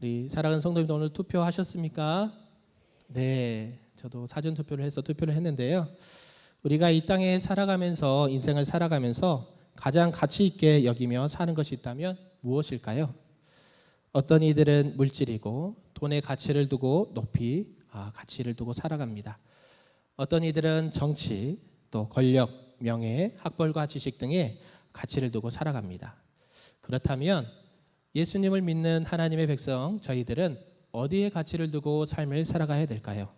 우리 사랑하는 성도님들 오늘 투표하셨습니까? 네, 저도 사전 투표를 해서 투표를 했는데요. 우리가 이 땅에 살아가면서 인생을 살아가면서 가장 가치 있게 여기며 사는 것이 있다면 무엇일까요? 어떤 이들은 물질이고 돈의 가치를 두고 높이 가치를 두고 살아갑니다. 어떤 이들은 정치, 또 권력, 명예, 학벌과 지식 등의 가치를 두고 살아갑니다. 그렇다면 예수님을 믿는 하나님의 백성 저희들은 어디에 가치를 두고 삶을 살아가야 될까요?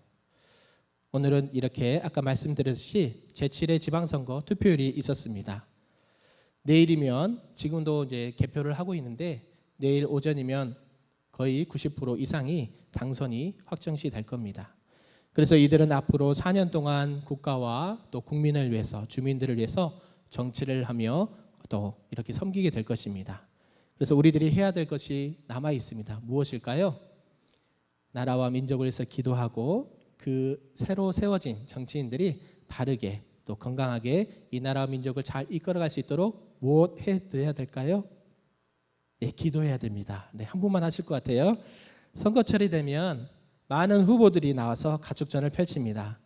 오늘은 이렇게 아까 말씀드렸듯이 제7회 지방선거 투표율이 있었습니다. 내일이면 지금도 이제 개표를 하고 있는데 내일 오전이면 거의 90% 이상이 당선이 확정시 될 겁니다. 그래서 이들은 앞으로 4년 동안 국가와 또 국민을 위해서 주민들을 위해서 정치를 하며 또 이렇게 섬기게 될 것입니다. 그래서 우리들이 해야 될 것이 남아 있습니다. 무엇일까요? 나라와 민족을 위해서 기도하고 그 새로 세워진 정치인들이 바르게 또 건강하게 이 나라와 민족을 잘 이끌어갈 수 있도록 무엇 해드려야 될까요? 네, 기도해야 됩니다. 네, 한 분만 하실 것 같아요. 선거철이 되면 많은 후보들이 나와서 가축전을 펼칩니다.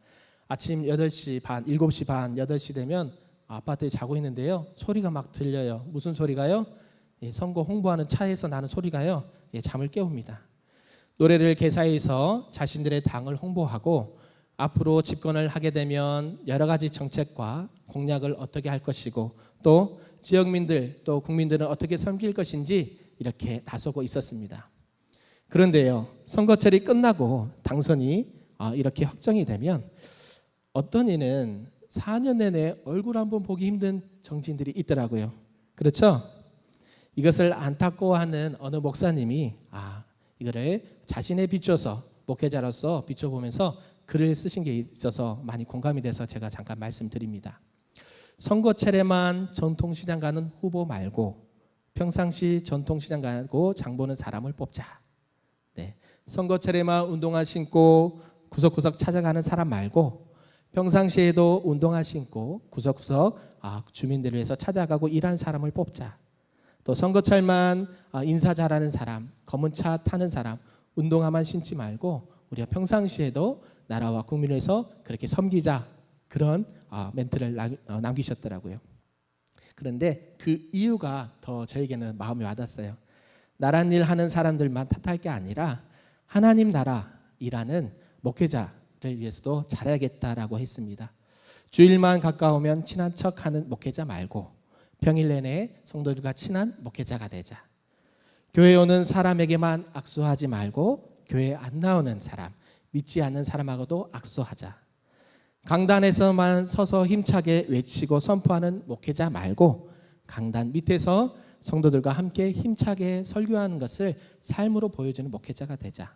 아침 8시 반, 7시 반, 8시 되면 아파트에 자고 있는데요. 소리가 막 들려요. 무슨 소리가요? 예, 선거 홍보하는 차에서 나는 소리가요. 예, 잠을 깨웁니다. 노래를 개사해서 자신들의 당을 홍보하고 앞으로 집권을 하게 되면 여러 가지 정책과 공약을 어떻게 할 것이고 또 지역민들 또 국민들은 어떻게 섬길 것인지 이렇게 나서고 있었습니다. 그런데요, 선거철이 끝나고 당선이 이렇게 확정이 되면 어떤 이는 4년 내내 얼굴 한번 보기 힘든 정치인들이 있더라고요. 그렇죠? 이것을 안타까워하는 어느 목사님이 이거를 자신에 비춰서 목회자로서 비춰보면서 글을 쓰신 게 있어서 많이 공감이 돼서 제가 잠깐 말씀드립니다. 선거철에만 전통시장 가는 후보 말고 평상시 전통시장 가고 장 보는 사람을 뽑자. 네. 선거철에만 운동화 신고 구석구석 찾아가는 사람 말고 평상시에도 운동화 신고 구석구석 주민들을 위해서 찾아가고 일하는 사람을 뽑자. 또 선거철만 인사 잘하는 사람, 검은 차 타는 사람, 운동화만 신지 말고 우리가 평상시에도 나라와 국민을 위해서 그렇게 섬기자. 그런 멘트를 남기셨더라고요. 그런데 그 이유가 더 저에게는 마음이 와닿았어요. 나란 일 하는 사람들만 탓할 게 아니라 하나님 나라 일하는 목회자를 위해서도 잘해야겠다라고 했습니다. 주일만 가까우면 친한 척하는 목회자 말고 평일 내내 성도들과 친한 목회자가 되자. 교회 오는 사람에게만 악수하지 말고 교회 안 나오는 사람, 믿지 않는 사람하고도 악수하자. 강단에서만 서서 힘차게 외치고 선포하는 목회자 말고 강단 밑에서 성도들과 함께 힘차게 설교하는 것을 삶으로 보여주는 목회자가 되자.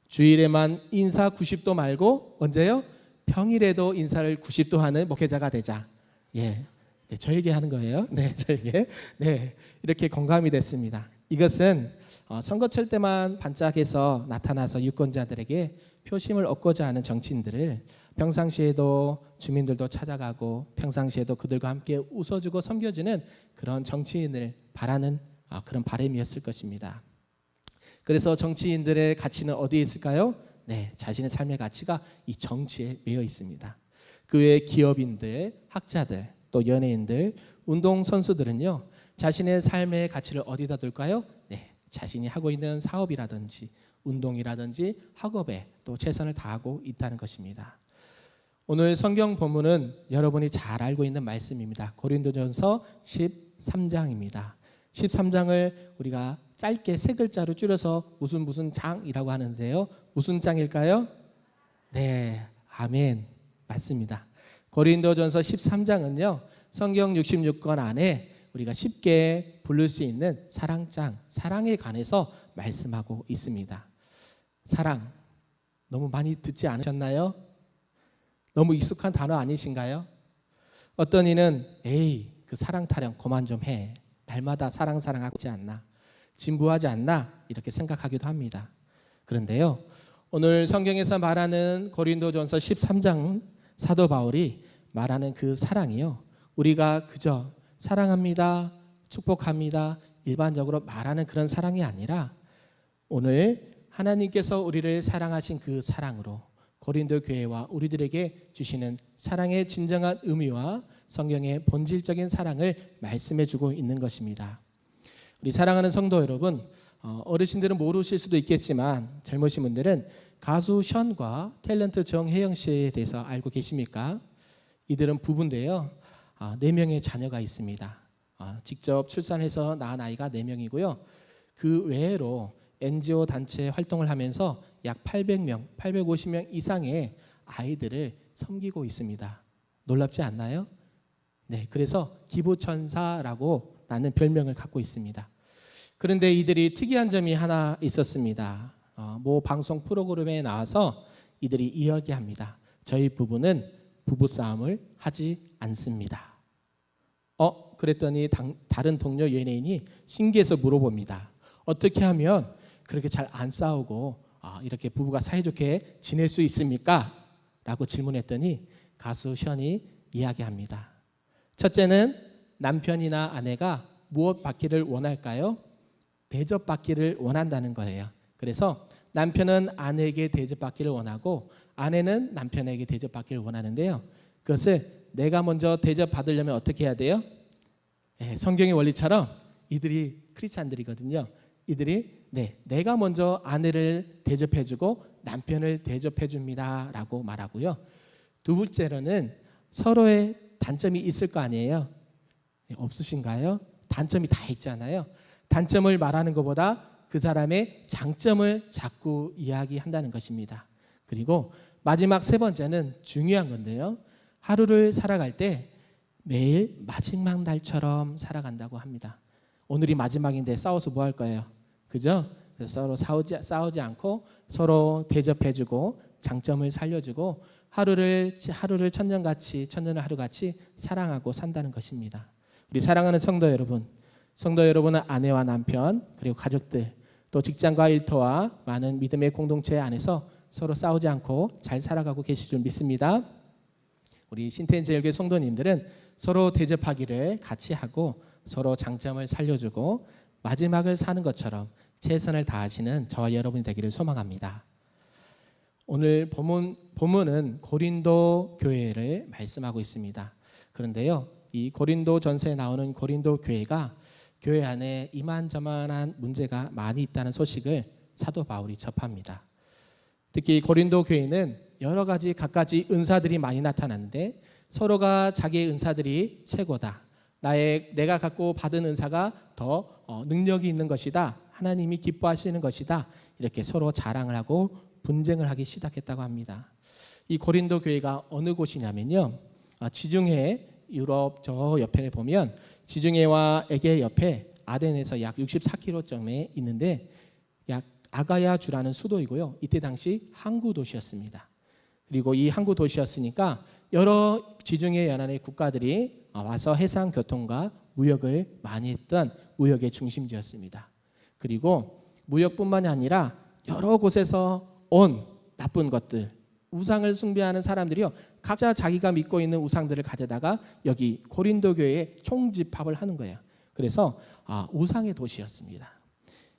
주일에만 인사 90도 말고 언제요? 평일에도 인사를 90도 하는 목회자가 되자. 예. 네, 저에게 하는 거예요. 네, 저에게. 네, 이렇게 공감이 됐습니다. 이것은 선거철 때만 반짝해서 나타나서 유권자들에게 표심을 얻고자 하는 정치인들을 평상시에도 주민들도 찾아가고 평상시에도 그들과 함께 웃어주고 섬겨주는 그런 정치인을 바라는 그런 바람이었을 것입니다. 그래서 정치인들의 가치는 어디에 있을까요? 네, 자신의 삶의 가치가 이 정치에 매여 있습니다. 그 외에 기업인들, 학자들, 또 연예인들, 운동선수들은요, 자신의 삶의 가치를 어디다 둘까요? 네, 자신이 하고 있는 사업이라든지 운동이라든지 학업에 또 최선을 다하고 있다는 것입니다. 오늘 성경 본문은 여러분이 잘 알고 있는 말씀입니다. 고린도전서 13장입니다. 13장을 우리가 짧게 세 글자로 줄여서 무슨 장이라고 하는데요. 무슨 장일까요? 네, 아멘. 맞습니다. 고린도전서 13장은요. 성경 66권 안에 우리가 쉽게 부를 수 있는 사랑장, 사랑에 관해서 말씀하고 있습니다. 사랑, 너무 많이 듣지 않으셨나요? 너무 익숙한 단어 아니신가요? 어떤 이는 에이, 그 사랑 타령 그만 좀 해. 날마다 사랑하고 있지 않나? 진부하지 않나? 이렇게 생각하기도 합니다. 그런데요, 오늘 성경에서 말하는 고린도전서 13장 사도 바울이 말하는 그 사랑이요, 우리가 그저 사랑합니다, 축복합니다 일반적으로 말하는 그런 사랑이 아니라 오늘 하나님께서 우리를 사랑하신 그 사랑으로 고린도 교회와 우리들에게 주시는 사랑의 진정한 의미와 성경의 본질적인 사랑을 말씀해 주고 있는 것입니다. 우리 사랑하는 성도 여러분, 어르신들은 모르실 수도 있겠지만 젊으신 분들은 가수 션과 탤런트 정혜영 씨에 대해서 알고 계십니까? 이들은 부부인데요. 4명의 자녀가 있습니다. 직접 출산해서 낳은 아이가 4명이고요. 그 외로 NGO 단체 활동을 하면서 약 800명, 850명 이상의 아이들을 섬기고 있습니다. 놀랍지 않나요? 네, 그래서 기부천사라고 라는 별명을 갖고 있습니다. 그런데 이들이 특이한 점이 하나 있었습니다. 모 방송 프로그램에 나와서 이들이 이야기합니다. 저희 부부는 부부싸움을 하지 않습니다. 그랬더니 다른 동료 연예인이 신기해서 물어봅니다. 어떻게 하면 그렇게 잘 안 싸우고 이렇게 부부가 사이좋게 지낼 수 있습니까? 라고 질문했더니 가수 션이 이야기합니다. 첫째는 남편이나 아내가 무엇 받기를 원할까요? 대접받기를 원한다는 거예요. 그래서 남편은 아내에게 대접받기를 원하고 아내는 남편에게 대접받기를 원하는데요. 그것을 내가 먼저 대접받으려면 어떻게 해야 돼요? 성경의 원리처럼 이들이 크리스찬들이거든요. 이들이 내가 먼저 아내를 대접해주고 남편을 대접해줍니다 라고 말하고요. 두 번째로는 서로의 단점이 있을 거 아니에요. 없으신가요? 단점이 다 있잖아요. 단점을 말하는 것보다 그 사람의 장점을 자꾸 이야기한다는 것입니다. 그리고 마지막 세 번째는 중요한 건데요. 하루를 살아갈 때 매일 마지막 날처럼 살아간다고 합니다. 오늘이 마지막인데 싸워서 뭐 할 거예요? 그죠? 그래서 서로 싸우지 않고 서로 대접해주고 장점을 살려주고 하루를 천년을 하루같이 사랑하고 산다는 것입니다. 우리 사랑하는 성도 여러분은 아내와 남편 그리고 가족들 또 직장과 일터와 많은 믿음의 공동체 안에서 서로 싸우지 않고 잘 살아가고 계실 줄 믿습니다. 우리 신태인제일교회 성도님들은 서로 대접하기를 같이 하고 서로 장점을 살려주고 마지막을 사는 것처럼 최선을 다하시는 저와 여러분이 되기를 소망합니다. 오늘 본문은 고린도 교회를 말씀하고 있습니다. 그런데요, 이 고린도 전서에 나오는 고린도 교회가 교회 안에 이만저만한 문제가 많이 있다는 소식을 사도 바울이 접합니다. 특히 고린도 교회는 여러 가지 갖가지 은사들이 많이 나타나는데 서로가 자기의 은사들이 최고다. 내가 갖고 받은 은사가 더 능력이 있는 것이다. 하나님이 기뻐하시는 것이다. 이렇게 서로 자랑을 하고 분쟁을 하기 시작했다고 합니다. 이 고린도 교회가 어느 곳이냐면요. 지중해 유럽 저 옆에 보면 지중해와 에게 옆에 아덴에서 약 64km쯤에 있는데 약 아가야주라는 수도이고요. 이때 당시 항구 도시였습니다. 그리고 이 항구 도시였으니까 여러 지중해 연안의 국가들이 와서 해상 교통과 무역을 많이 했던 무역의 중심지였습니다. 그리고 무역뿐만이 아니라 여러 곳에서 온 나쁜 것들, 우상을 숭배하는 사람들이요, 각자 자기가 믿고 있는 우상들을 가져다가 여기 고린도 교회에 총집합을 하는 거예요. 그래서 우상의 도시였습니다.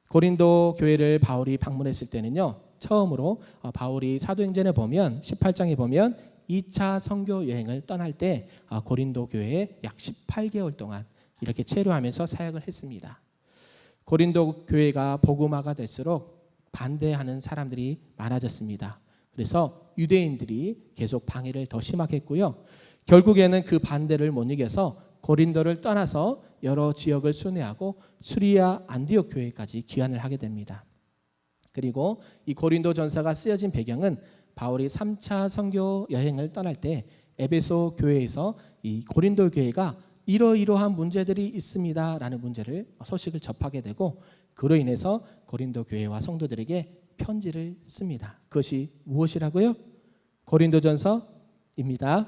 고린도 교회를 바울이 방문했을 때는요, 처음으로 바울이 사도행전에 보면 18장에 보면 2차 선교 여행을 떠날 때 고린도 교회에 약 18개월 동안 이렇게 체류하면서 사역을 했습니다. 고린도 교회가 복음화가 될수록 반대하는 사람들이 많아졌습니다. 그래서 유대인들이 계속 방해를 더 심하게 했고요. 결국에는 그 반대를 못 이겨서 고린도를 떠나서 여러 지역을 순회하고 수리아 안디옥 교회까지 귀환을 하게 됩니다. 그리고 이 고린도 전서가 쓰여진 배경은 바울이 3차 선교 여행을 떠날 때 에베소 교회에서 이 고린도 교회가 이러이러한 문제들이 있습니다라는 소식을 접하게 되고 그로 인해서 고린도 교회와 성도들에게 편지를 씁니다. 그것이 무엇이라고요? 고린도전서입니다.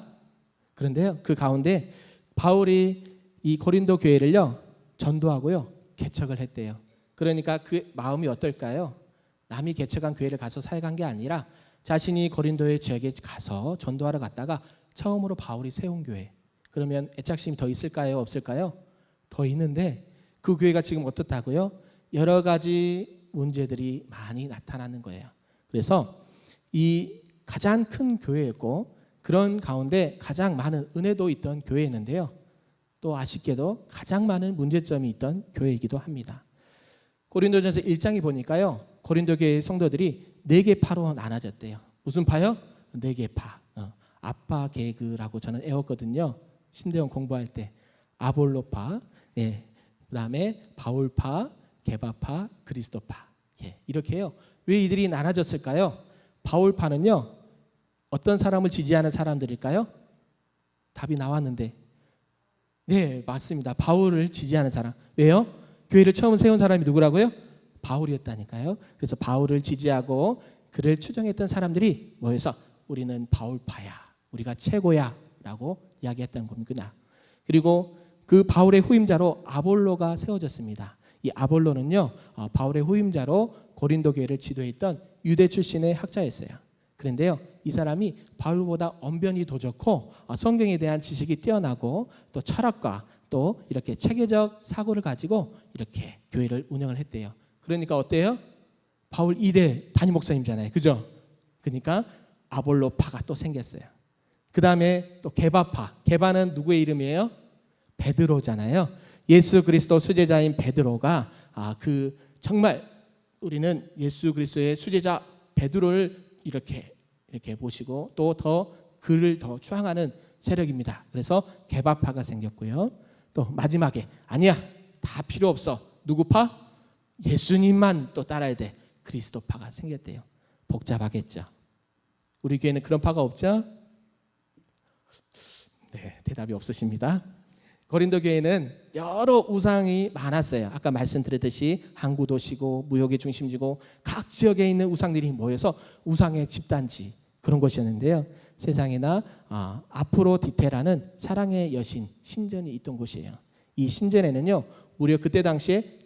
그런데요, 그 가운데 바울이 이 고린도 교회를요 전도하고요 개척을 했대요. 그러니까 그 마음이 어떨까요? 남이 개척한 교회를 가서 사역한 게 아니라 자신이 고린도의 지역에 가서 전도하러 갔다가 처음으로 바울이 세운 교회. 그러면 애착심이 더 있을까요? 없을까요? 더 있는데 그 교회가 지금 어떻다고요? 여러 가지 문제들이 많이 나타나는 거예요. 그래서 이 가장 큰 교회였고 그런 가운데 가장 많은 은혜도 있던 교회였는데요. 또 아쉽게도 가장 많은 문제점이 있던 교회이기도 합니다. 고린도전서 1장에 보니까요. 고린도 교회 성도들이 4개 파로 나눠졌대요. 무슨 파요? 4개 파. 아빠 개그라고 저는 애웠거든요. 신대원 공부할 때. 아볼로파, 그다음에 바울파, 게바파, 그리스도파. 이렇게 해요. 왜 이들이 나눠졌을까요? 바울파는요. 어떤 사람을 지지하는 사람들일까요? 답이 나왔는데 네, 맞습니다. 바울을 지지하는 사람. 왜요? 교회를 처음 세운 사람이 누구라고요? 바울이었다니까요. 그래서 바울을 지지하고 그를 추종했던 사람들이 모여서 우리는 바울파야, 우리가 최고야 라고 이야기했던 겁니다. 그리고 그 바울의 후임자로 아볼로가 세워졌습니다. 이 아볼로는요, 바울의 후임자로 고린도 교회를 지도했던 유대 출신의 학자였어요. 그런데요, 이 사람이 바울보다 언변이 더 좋고 성경에 대한 지식이 뛰어나고 또 철학과 또 이렇게 체계적 사고를 가지고 이렇게 교회를 운영을 했대요. 그러니까 어때요? 바울 2대 담임 목사님이잖아요. 그죠? 그러니까 아볼로파가 또 생겼어요. 그 다음에 또 게바파. 게바는 누구의 이름이에요? 베드로잖아요. 예수 그리스도 수제자인 베드로가 정말 우리는 예수 그리스도의 수제자 베드로를 이렇게 보시고 또 더 그를 더 추앙하는 세력입니다. 그래서 게바파가 생겼고요. 또 마지막에 아니야, 다 필요 없어. 누구 파? 예수님만 또 따라야 돼. 그리스도파가 생겼대요. 복잡하겠죠. 우리 교회는 그런 파가 없죠? 네, 대답이 없으십니다. 고린도 교회는 여러 우상이 많았어요. 아까 말씀드렸듯이 항구도시고 무역의 중심지고 각 지역에 있는 우상들이 모여서 우상의 집단지 그런 곳이었는데요. 세상에나 아프로디테라는 사랑의 여신 신전이 있던 곳이에요. 이 신전에는요, 무려 그때 당시에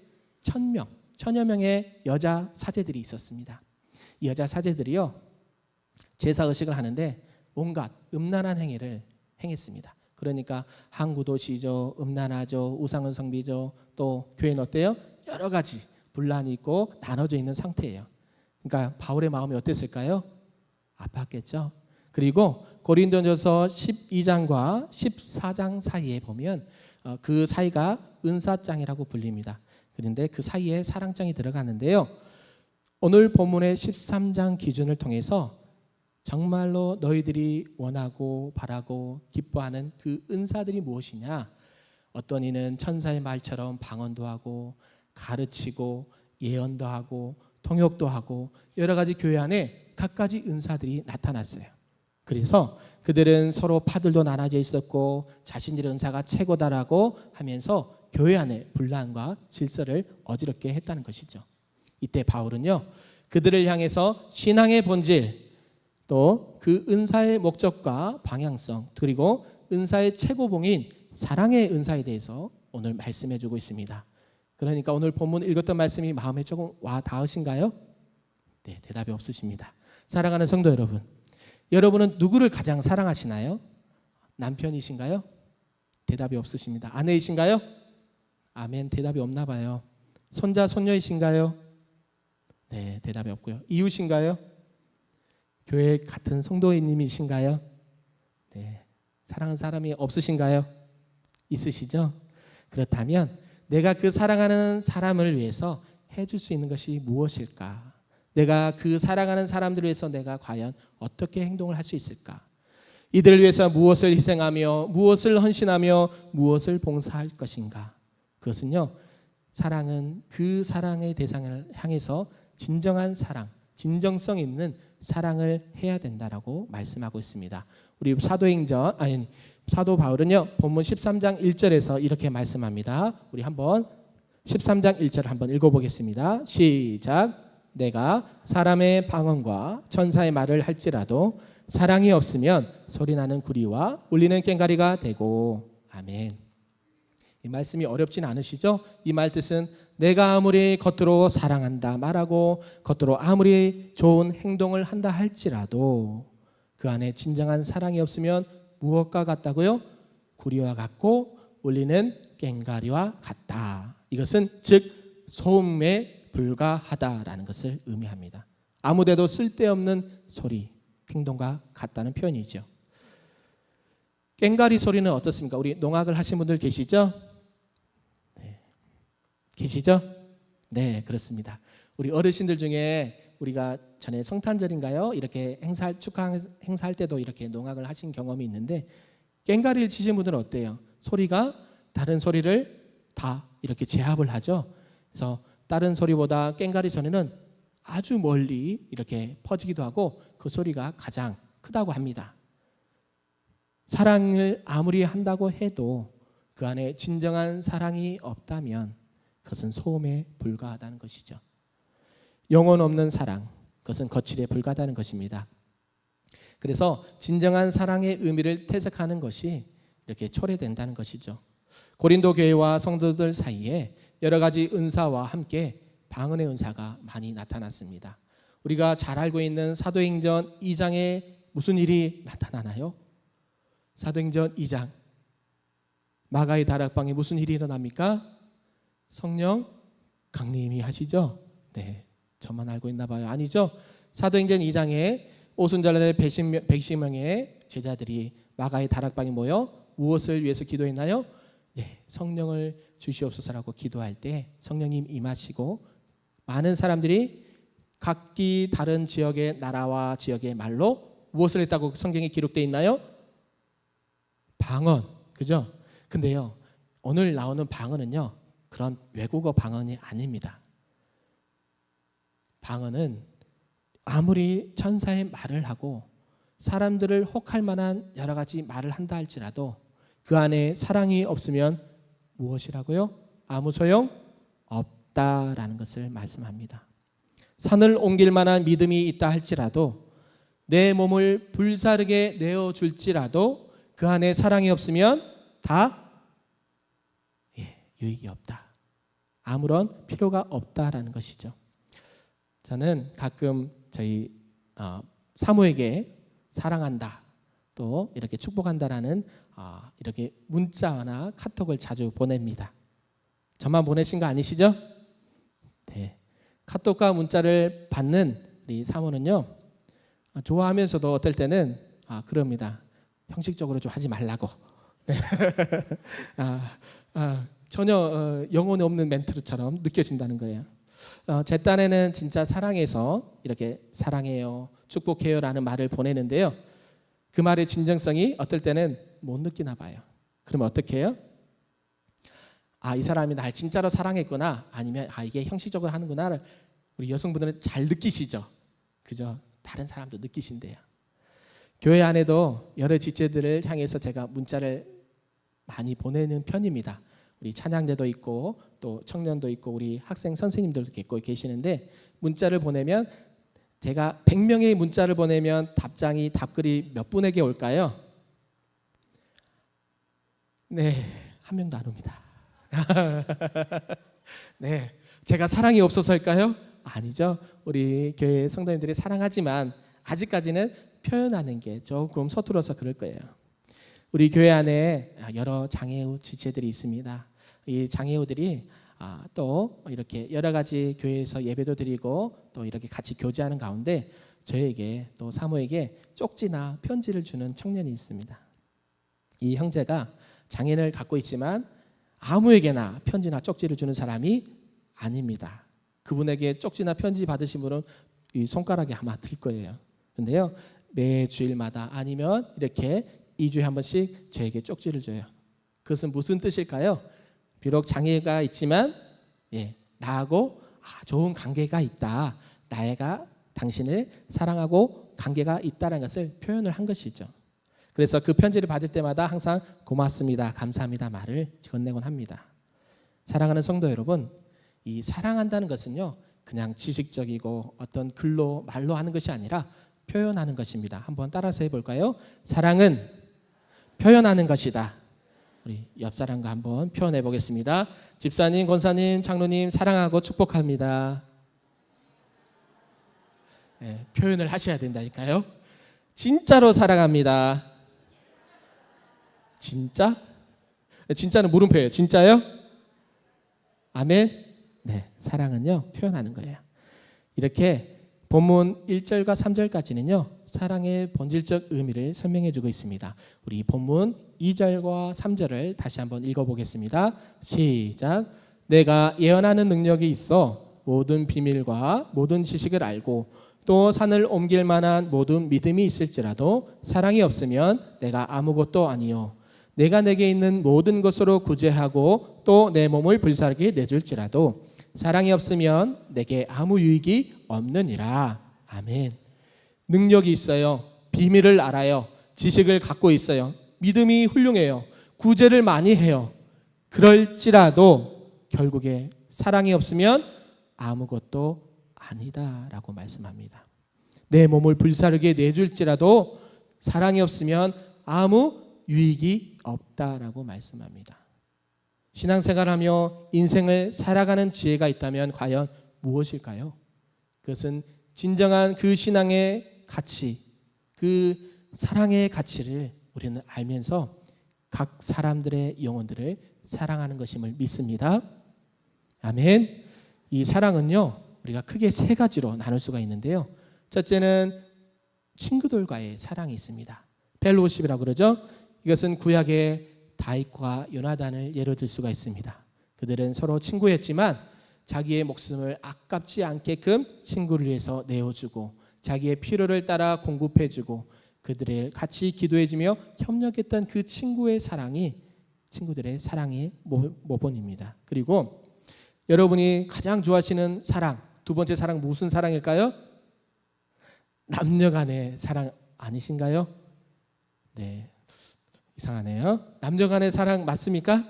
1000여 명의 여자 사제들이 있었습니다. 이 여자 사제들이요, 제사의식을 하는데 온갖 음란한 행위를 행했습니다. 그러니까 항구도시죠, 음란하죠, 우상은 성비죠, 또 교회는 어때요? 여러 가지 분란이 있고 나눠져 있는 상태예요. 그러니까 바울의 마음이 어땠을까요? 아팠겠죠. 그리고 고린도전서 12장과 14장 사이에 보면 그 사이가 은사장이라고 불립니다. 그런데 그 사이에 사랑장이 들어가는데요. 오늘 본문의 13장 기준을 통해서 정말로 너희들이 원하고 바라고 기뻐하는 그 은사들이 무엇이냐? 어떤 이는 천사의 말처럼 방언도 하고 가르치고 예언도 하고 통역도 하고 여러 가지 교회 안에 갖가지 은사들이 나타났어요. 그래서 그들은 서로 파들도 나눠져 있었고 자신들의 은사가 최고다라고 하면서 교회 안에 분란과 질서를 어지럽게 했다는 것이죠. 이때 바울은요, 그들을 향해서 신앙의 본질, 또 그 은사의 목적과 방향성, 그리고 은사의 최고봉인 사랑의 은사에 대해서 오늘 말씀해 주고 있습니다. 그러니까 오늘 본문 읽었던 말씀이 마음에 조금 와 닿으신가요? 네, 대답이 없으십니다. 사랑하는 성도 여러분, 여러분은 누구를 가장 사랑하시나요? 남편이신가요? 대답이 없으십니다. 아내이신가요? 아멘, 대답이 없나 봐요. 손자, 손녀이신가요? 네, 대답이 없고요. 이웃인가요? 교회 같은 성도님이신가요? 네, 사랑하는 사람이 없으신가요? 있으시죠? 그렇다면 내가 그 사랑하는 사람을 위해서 해줄 수 있는 것이 무엇일까? 내가 그 사랑하는 사람들을 위해서 내가 과연 어떻게 행동을 할 수 있을까? 이들을 위해서 무엇을 희생하며 무엇을 헌신하며 무엇을 봉사할 것인가? 그것은요, 사랑은 그 사랑의 대상을 향해서 진정한 사랑, 진정성 있는 사랑을 해야 된다라고 말씀하고 있습니다. 우리 사도 바울은요, 본문 13장 1절에서 이렇게 말씀합니다. 우리 한번 13장 1절 한번 읽어보겠습니다. 시작. 내가 사람의 방언과 천사의 말을 할지라도 사랑이 없으면 소리나는 구리와 울리는 꽹과리가 되고. 아멘. 이 말씀이 어렵진 않으시죠? 이 말 뜻은 내가 아무리 겉으로 사랑한다 말하고 겉으로 아무리 좋은 행동을 한다 할지라도 그 안에 진정한 사랑이 없으면 무엇과 같다고요? 구리와 같고 울리는 꽹과리와 같다. 이것은 즉 소음에 불과하다라는 것을 의미합니다. 아무데도 쓸데없는 소리, 행동과 같다는 표현이죠. 꽹과리 소리는 어떻습니까? 우리 농악을 하신 분들 계시죠? 네. 계시죠? 네, 그렇습니다. 우리 어르신들 중에 우리가 전에 성탄절인가요? 이렇게 축하 행사할 때도 이렇게 농악을 하신 경험이 있는데, 꽹과리를 치신 분들은 어때요? 소리가 다른 소리를 다 이렇게 제압을 하죠. 그래서 다른 소리보다 꽹과리 소리는 아주 멀리 이렇게 퍼지기도 하고 그 소리가 가장 크다고 합니다. 사랑을 아무리 한다고 해도 그 안에 진정한 사랑이 없다면 그것은 소음에 불과하다는 것이죠. 영혼 없는 사랑, 그것은 거칠에 불과하다는 것입니다. 그래서 진정한 사랑의 의미를 퇴색하는 것이 이렇게 초래된다는 것이죠. 고린도 교회와 성도들 사이에 여러 가지 은사와 함께 방언의 은사가 많이 나타났습니다. 우리가 잘 알고 있는 사도행전 2장에 무슨 일이 나타나나요? 사도행전 2장 마가의 다락방에 무슨 일이 일어납니까? 성령 강림이 하시죠? 네, 저만 알고 있나 봐요. 아니죠? 사도행전 2장에 오순절날에 110명의 제자들이 마가의 다락방에 모여 무엇을 위해서 기도했나요? 네, 성령을 주시옵소서라고 기도할 때 성령님 임하시고 많은 사람들이 각기 다른 지역의 나라와 지역의 말로 무엇을 했다고 성경에 기록되어 있나요? 방언, 그죠? 근데요, 오늘 나오는 방언은요, 그런 외국어 방언이 아닙니다. 방언은 아무리 천사의 말을 하고 사람들을 혹할 만한 여러 가지 말을 한다 할지라도 그 안에 사랑이 없으면 무엇이라고요? 아무 소용 없다라는 것을 말씀합니다. 산을 옮길 만한 믿음이 있다 할지라도 내 몸을 불사르게 내어줄지라도 그 안에 사랑이 없으면 다 유익이 없다. 아무런 필요가 없다라는 것이죠. 저는 가끔 저희 사모에게 사랑한다, 또 이렇게 축복한다라는 이렇게 문자나 카톡을 자주 보냅니다. 저만 보내신 거 아니시죠? 네. 카톡과 문자를 받는 우리 사모는요, 좋아하면서도 어떨 때는 그럽니다. 형식적으로 좀 하지 말라고. 네. 전혀 영혼이 없는 멘트처럼 느껴진다는 거예요. 제 딴에는 진짜 사랑해서 이렇게 사랑해요, 축복해요라는 말을 보내는데요, 그 말의 진정성이 어떨 때는 못 느끼나 봐요. 그러면 어떻게 해요? 이 사람이 날 진짜로 사랑했구나, 아니면 이게 형식적으로 하는구나, 우리 여성분들은 잘 느끼시죠? 그죠? 다른 사람도 느끼신대요. 교회 안에도 여러 지체들을 향해서 제가 문자를 많이 보내는 편입니다. 우리 찬양대도 있고 또 청년도 있고 우리 학생 선생님들도 있고 계시는데, 문자를 보내면 제가 100명의 문자를 보내면 답글이 몇 분에게 올까요? 네, 한 명도 안 옵니다. 네, 제가 사랑이 없어서일까요? 아니죠. 우리 교회 성도님들이 사랑하지만 아직까지는 표현하는 게 조금 서툴어서 그럴 거예요. 우리 교회 안에 여러 장애우 지체들이 있습니다. 이 장애우들이 또 이렇게 여러 가지 교회에서 예배도 드리고 또 이렇게 같이 교제하는 가운데 저에게 또 사모에게 쪽지나 편지를 주는 청년이 있습니다. 이 형제가 장애를 갖고 있지만 아무에게나 편지나 쪽지를 주는 사람이 아닙니다. 그분에게 쪽지나 편지 받으신 분은 이 손가락에 아마 들 거예요. 근데요, 매 주일마다 아니면 이렇게 2주에 한 번씩 저에게 쪽지를 줘요. 그것은 무슨 뜻일까요? 비록 장애가 있지만 나하고 좋은 관계가 있다, 나가 당신을 사랑하고 관계가 있다는 것을 표현을 한 것이죠. 그래서 그 편지를 받을 때마다 항상 고맙습니다, 감사합니다 말을 건네곤 합니다. 사랑하는 성도 여러분, 이 사랑한다는 것은요, 그냥 지식적이고 어떤 글로 말로 하는 것이 아니라 표현하는 것입니다. 한번 따라서 해볼까요? 사랑은 표현하는 것이다. 우리 옆 사람과 한번 표현해 보겠습니다. 집사님, 권사님, 장로님 사랑하고 축복합니다. 네, 표현을 하셔야 된다니까요. 진짜로 사랑합니다. 진짜? 진짜는 물음표예요. 진짜요? 아멘. 네, 사랑은요 표현하는 거예요. 이렇게 본문 1절과 3절까지는요 사랑의 본질적 의미를 설명해 주고 있습니다. 우리 본문 2절과 3절을 다시 한번 읽어보겠습니다. 시작. 내가 예언하는 능력이 있어 모든 비밀과 모든 지식을 알고 또 산을 옮길 만한 모든 믿음이 있을지라도 사랑이 없으면 내가 아무것도 아니요 내가 내게 있는 모든 것으로 구제하고 또 내 몸을 불사르게 내줄지라도 사랑이 없으면 내게 아무 유익이 없느니라. 아멘. 능력이 있어요. 비밀을 알아요. 지식을 갖고 있어요. 믿음이 훌륭해요. 구제를 많이 해요. 그럴지라도 결국에 사랑이 없으면 아무것도 아니다라고 말씀합니다. 내 몸을 불사르게 내줄지라도 사랑이 없으면 아무 유익이 없다라고 말씀합니다. 신앙생활하며 인생을 살아가는 지혜가 있다면 과연 무엇일까요? 그것은 진정한 그 신앙의 가치, 그 사랑의 가치를 우리는 알면서 각 사람들의 영혼들을 사랑하는 것임을 믿습니다. 아멘. 이 사랑은요 우리가 크게 세 가지로 나눌 수가 있는데요. 첫째는 친구들과의 사랑이 있습니다. 펠로우십이라고 그러죠. 이것은 구약의 다윗과 요나단을 예로 들 수가 있습니다. 그들은 서로 친구였지만 자기의 목숨을 아깝지 않게끔 친구를 위해서 내어주고 자기의 필요를 따라 공급해주고 그들을 같이 기도해주며 협력했던 그 친구의 사랑이 친구들의 사랑의 모본입니다. 그리고 여러분이 가장 좋아하시는 사랑, 두 번째 사랑 무슨 사랑일까요? 남녀 간의 사랑 아니신가요? 네, 이상하네요. 남녀 간의 사랑 맞습니까?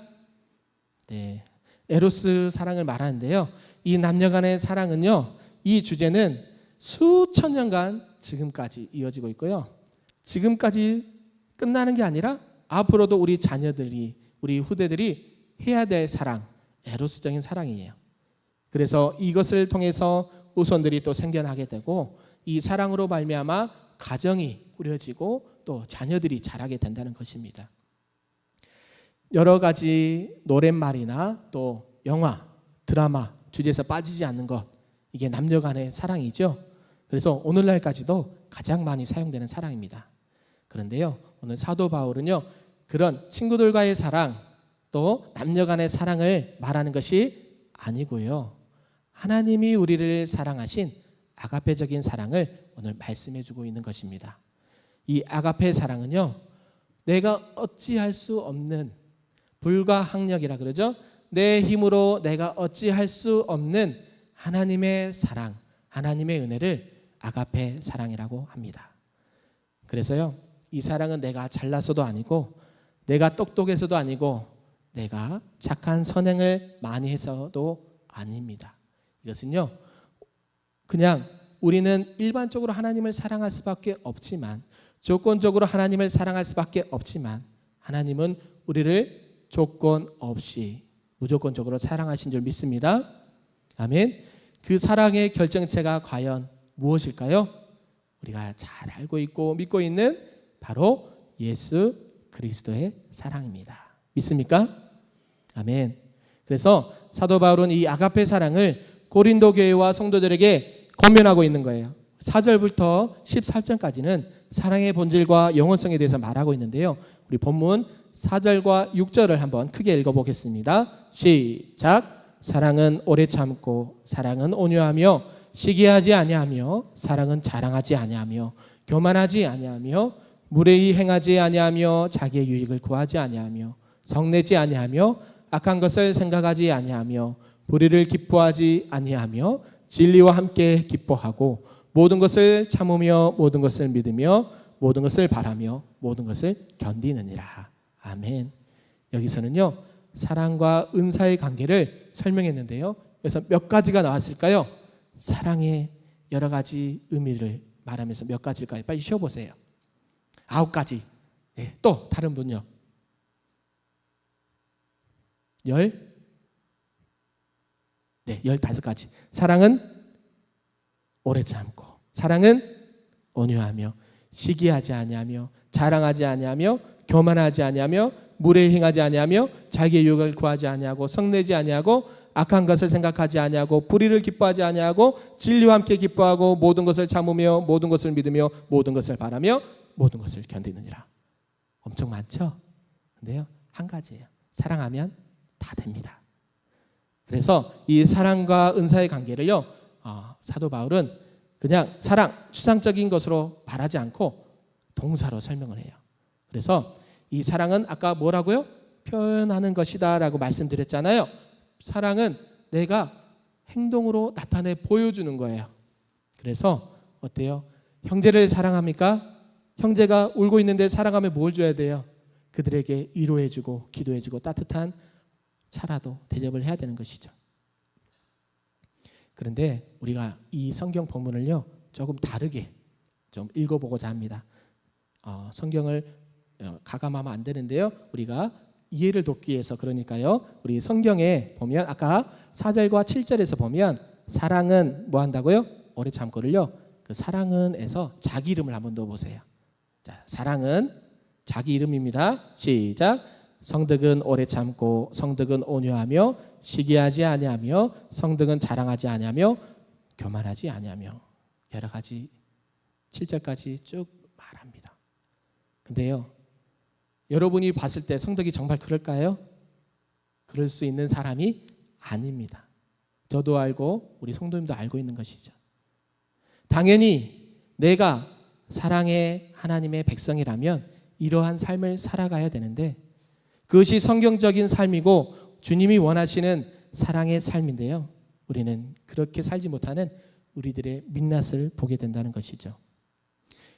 네, 에로스 사랑을 말하는데요. 이 남녀 간의 사랑은요, 이 주제는 수천 년간 지금까지 이어지고 있고요. 지금까지 끝나는 게 아니라 앞으로도 우리 자녀들이, 우리 후대들이 해야 될 사랑, 에로스적인 사랑이에요. 그래서 이것을 통해서 후손들이 또 생겨나게 되고 이 사랑으로 말미암아 가정이 꾸려지고 또 자녀들이 자라게 된다는 것입니다. 여러 가지 노랫말이나 또 영화, 드라마 주제에서 빠지지 않는 것, 이게 남녀 간의 사랑이죠. 그래서 오늘날까지도 가장 많이 사용되는 사랑입니다. 그런데요, 오늘 사도 바울은요, 그런 친구들과의 사랑, 또 남녀 간의 사랑을 말하는 것이 아니고요, 하나님이 우리를 사랑하신 아가페적인 사랑을 오늘 말씀해 주고 있는 것입니다. 이 아가페 사랑은요, 내가 어찌할 수 없는 불가항력이라 그러죠. 내 힘으로 내가 어찌할 수 없는 하나님의 사랑, 하나님의 은혜를 아가페 사랑이라고 합니다. 그래서요, 이 사랑은 내가 잘나서도 아니고 내가 똑똑해서도 아니고 내가 착한 선행을 많이 해서도 아닙니다. 이것은요, 그냥 우리는 일반적으로 하나님을 사랑할 수밖에 없지만, 조건적으로 하나님을 사랑할 수밖에 없지만, 하나님은 우리를 조건 없이 무조건적으로 사랑하신 줄 믿습니다. 아멘. 그 사랑의 결정체가 과연 무엇일까요? 우리가 잘 알고 있고 믿고 있는 바로 예수 그리스도의 사랑입니다. 믿습니까? 아멘. 그래서 사도 바울은 이 아가페 사랑을 고린도 교회와 성도들에게 권면하고 있는 거예요. 4절부터 13절까지는 사랑의 본질과 영원성에 대해서 말하고 있는데요. 우리 본문 4절과 6절을 한번 크게 읽어보겠습니다. 시작. 사랑은 오래 참고 사랑은 온유하며 시기하지 아니하며 사랑은 자랑하지 아니하며 교만하지 아니하며 무례히 행하지 아니하며 자기의 유익을 구하지 아니하며 성내지 아니하며 악한 것을 생각하지 아니하며 불의를 기뻐하지 아니하며 진리와 함께 기뻐하고 모든 것을 참으며 모든 것을 믿으며 모든 것을 바라며 모든 것을 견디느니라. 아멘. 여기서는요, 사랑과 은사의 관계를 설명했는데요. 그래서 몇 가지가 나왔을까요? 사랑의 여러 가지 의미를 말하면서 몇 가지일까요? 빨리 쉬어보세요. 9가지. 네, 또 다른 분요. 15가지. 사랑은 오래 참고, 사랑은 온유하며, 시기하지 아니하며, 자랑하지 아니하며, 교만하지 아니하며, 물에 행하지 아니하며 자기의 유익을 구하지 아니하고 성내지 아니하고 악한 것을 생각하지 아니하고 불의를 기뻐하지 아니하고 진리와 함께 기뻐하고 모든 것을 참으며 모든 것을 믿으며 모든 것을 바라며 모든 것을 견디느니라. 엄청 많죠? 근데요, 한 가지예요. 사랑하면 다 됩니다. 그래서 이 사랑과 은사의 관계를요, 사도 바울은 그냥 사랑, 추상적인 것으로 말하지 않고 동사로 설명을 해요. 그래서 이 사랑은 아까 뭐라고요? 표현하는 것이다 라고 말씀드렸잖아요. 사랑은 내가 행동으로 나타내 보여주는 거예요. 그래서 어때요? 형제를 사랑합니까? 형제가 울고 있는데 사랑하면 뭘 줘야 돼요? 그들에게 위로해주고 기도해주고 따뜻한 차라도 대접을 해야 되는 것이죠. 그런데 우리가 이 성경 본문을요, 조금 다르게 좀 읽어보고자 합니다. 성경을 가감하면 안 되는데요, 우리가 이해를 돕기 위해서, 그러니까요, 우리 성경에 보면 아까 4절과 7절에서 보면 사랑은 뭐 한다고요? 오래 참고를요, 그 사랑은에서 자기 이름을 한번 넣어보세요. 자, 사랑은 자기 이름입니다. 시작. 성덕은 오래 참고 성덕은 온유하며 시기하지 아니하며 성덕은 자랑하지 아니하며 교만하지 아니하며, 여러 가지 7절까지 쭉 말합니다. 근데요, 여러분이 봤을 때 성덕이 정말 그럴까요? 그럴 수 있는 사람이 아닙니다. 저도 알고 우리 성도님도 알고 있는 것이죠. 당연히 내가 사랑의 하나님의 백성이라면 이러한 삶을 살아가야 되는데, 그것이 성경적인 삶이고 주님이 원하시는 사랑의 삶인데요, 우리는 그렇게 살지 못하는 우리들의 민낯을 보게 된다는 것이죠.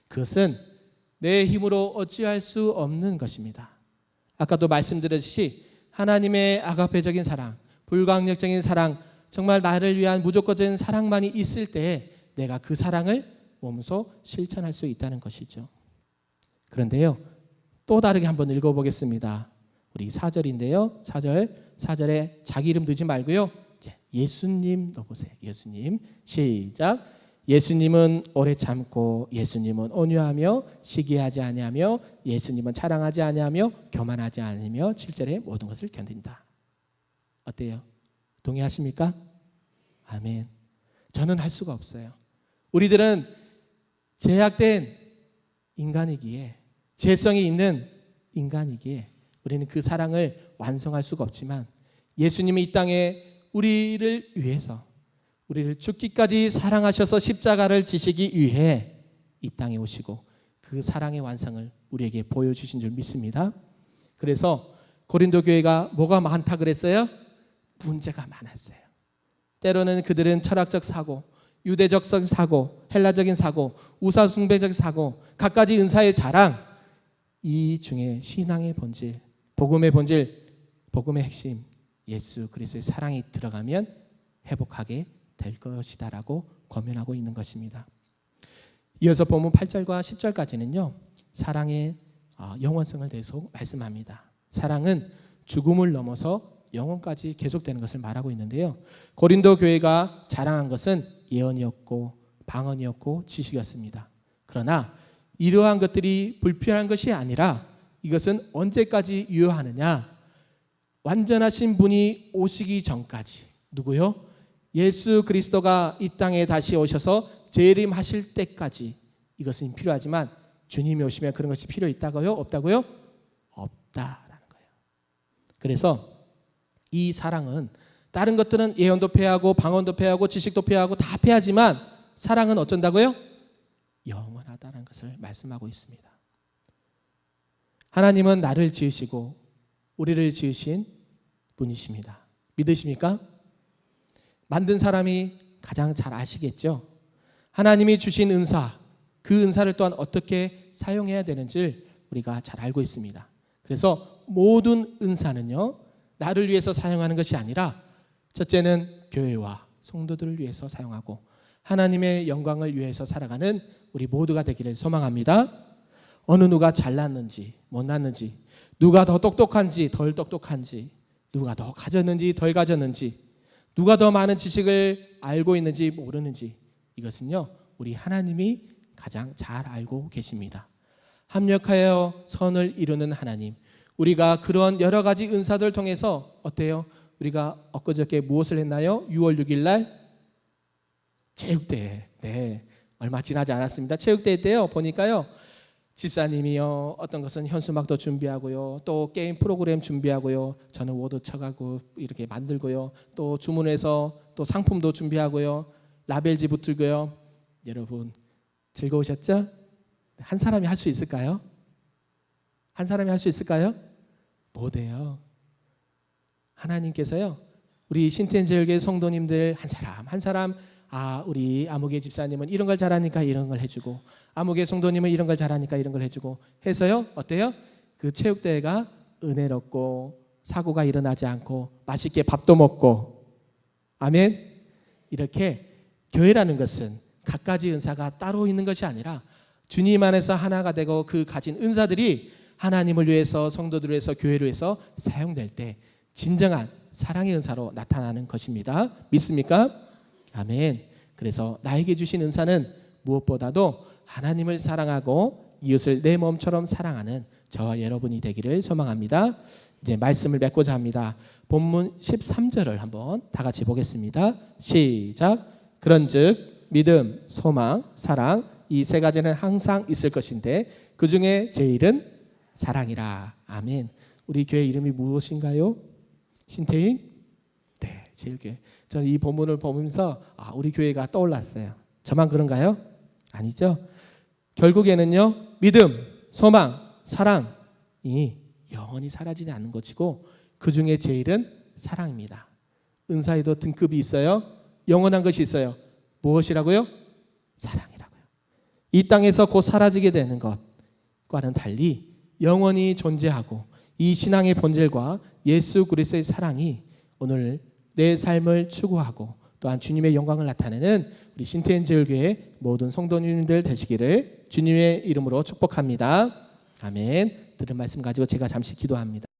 그것은 내 힘으로 어찌할 수 없는 것입니다. 아까도 말씀드렸듯이 하나님의 아가페적인 사랑, 불강력적인 사랑, 정말 나를 위한 무조건적인 사랑만이 있을 때 내가 그 사랑을 몸소 실천할 수 있다는 것이죠. 그런데요, 또 다르게 한번 읽어보겠습니다. 우리 4절인데요, 4절에 자기 이름 넣지 말고요, 예수님 넣어보세요. 예수님. 시작. 예수님은 오래 참고 예수님은 온유하며 시기하지 아니하며 예수님은 자랑하지 아니하며 교만하지 아니하며 7절에 모든 것을 견딘다. 어때요? 동의하십니까? 아멘. 저는 할 수가 없어요. 우리들은 제약된 인간이기에, 죄성이 있는 인간이기에 우리는 그 사랑을 완성할 수가 없지만, 예수님이 이 땅에 우리를 위해서, 우리를 죽기까지 사랑하셔서 십자가를 지시기 위해 이 땅에 오시고 그 사랑의 완성을 우리에게 보여주신 줄 믿습니다. 그래서 고린도 교회가 뭐가 많다 그랬어요? 문제가 많았어요. 때로는 그들은 철학적 사고, 유대적 사고, 헬라적인 사고, 우상숭배적 사고, 갖가지 은사의 자랑, 이 중에 신앙의 본질, 복음의 본질, 복음의 핵심, 예수 그리스도의 사랑이 들어가면 회복하게 될 것이다라고 권면하고 있는 것입니다. 이어서 본문 8절과 10절까지는요, 사랑의 영원성을 대해서 말씀합니다. 사랑은 죽음을 넘어서 영원까지 계속되는 것을 말하고 있는데요, 고린도 교회가 자랑한 것은 예언이었고 방언이었고 지식이었습니다. 그러나 이러한 것들이 불필요한 것이 아니라 이것은 언제까지 유효하느냐? 완전하신 분이 오시기 전까지. 누구요? 예수 그리스도가 이 땅에 다시 오셔서 재림하실 때까지 이것은 필요하지만, 주님이 오시면 그런 것이 필요 있다고요? 없다고요? 없다라는 거예요. 그래서 이 사랑은, 다른 것들은 예언도 폐하고 방언도 폐하고 지식도 폐하고 다 폐하지만 사랑은 어쩐다고요? 영원하다는 것을 말씀하고 있습니다. 하나님은 나를 지으시고 우리를 지으신 분이십니다. 믿으십니까? 만든 사람이 가장 잘 아시겠죠? 하나님이 주신 은사, 그 은사를 또한 어떻게 사용해야 되는지 우리가 잘 알고 있습니다. 그래서 모든 은사는요, 나를 위해서 사용하는 것이 아니라 첫째는 교회와 성도들을 위해서 사용하고 하나님의 영광을 위해서 살아가는 우리 모두가 되기를 소망합니다. 어느 누가 잘났는지 못났는지, 누가 더 똑똑한지 덜 똑똑한지, 누가 더 가졌는지 덜 가졌는지, 누가 더 많은 지식을 알고 있는지 모르는지, 이것은요 우리 하나님이 가장 잘 알고 계십니다. 합력하여 선을 이루는 하나님, 우리가 그런 여러 가지 은사들을 통해서 어때요? 우리가 엊그저께 무엇을 했나요? 6월 6일 날 체육대회. 네, 얼마 지나지 않았습니다. 체육대회 때요 보니까요 집사님이요 어떤 것은 현수막도 준비하고요, 또 게임 프로그램 준비하고요, 저는 워드 쳐가고 이렇게 만들고요, 또 주문해서 또 상품도 준비하고요, 라벨지 붙들고요. 여러분 즐거우셨죠? 한 사람이 할 수 있을까요? 한 사람이 할 수 있을까요? 못해요. 하나님께서요 우리 신텐제일교회 성도님들 한 사람 한 사람, 우리 아무개 집사님은 이런 걸 잘하니까 이런 걸 해주고, 아무개 성도님은 이런 걸 잘하니까 이런 걸 해주고 해서요 어때요? 그 체육대회가 은혜롭고 사고가 일어나지 않고 맛있게 밥도 먹고, 아멘. 이렇게 교회라는 것은 갖가지 은사가 따로 있는 것이 아니라 주님 안에서 하나가 되고 그 가진 은사들이 하나님을 위해서, 성도들을 위해서, 교회를 위해서 사용될 때 진정한 사랑의 은사로 나타나는 것입니다. 믿습니까? 아멘. 그래서 나에게 주신 은사는 무엇보다도 하나님을 사랑하고 이웃을 내 몸처럼 사랑하는 저와 여러분이 되기를 소망합니다. 이제 말씀을 맺고자 합니다. 본문 13절을 한번 다 같이 보겠습니다. 시작. 그런즉 믿음, 소망, 사랑 이 세 가지는 항상 있을 것인데 그 중에 제일은 사랑이라. 아멘. 우리 교회 이름이 무엇인가요? 신태인? 네, 제일교회. 저는 이 본문을 보면서 우리 교회가 떠올랐어요. 저만 그런가요? 아니죠. 결국에는요 믿음, 소망, 사랑이 영원히 사라지지 않는 것이고 그 중에 제일은 사랑입니다. 은사에도 등급이 있어요. 영원한 것이 있어요. 무엇이라고요? 사랑이라고요. 이 땅에서 곧 사라지게 되는 것과는 달리 영원히 존재하고 이 신앙의 본질과 예수 그리스도의 사랑이 오늘 내 삶을 추구하고 또한 주님의 영광을 나타내는 우리 신태인제일교회 모든 성도님들 되시기를 주님의 이름으로 축복합니다. 아멘. 들은 말씀 가지고 제가 잠시 기도합니다.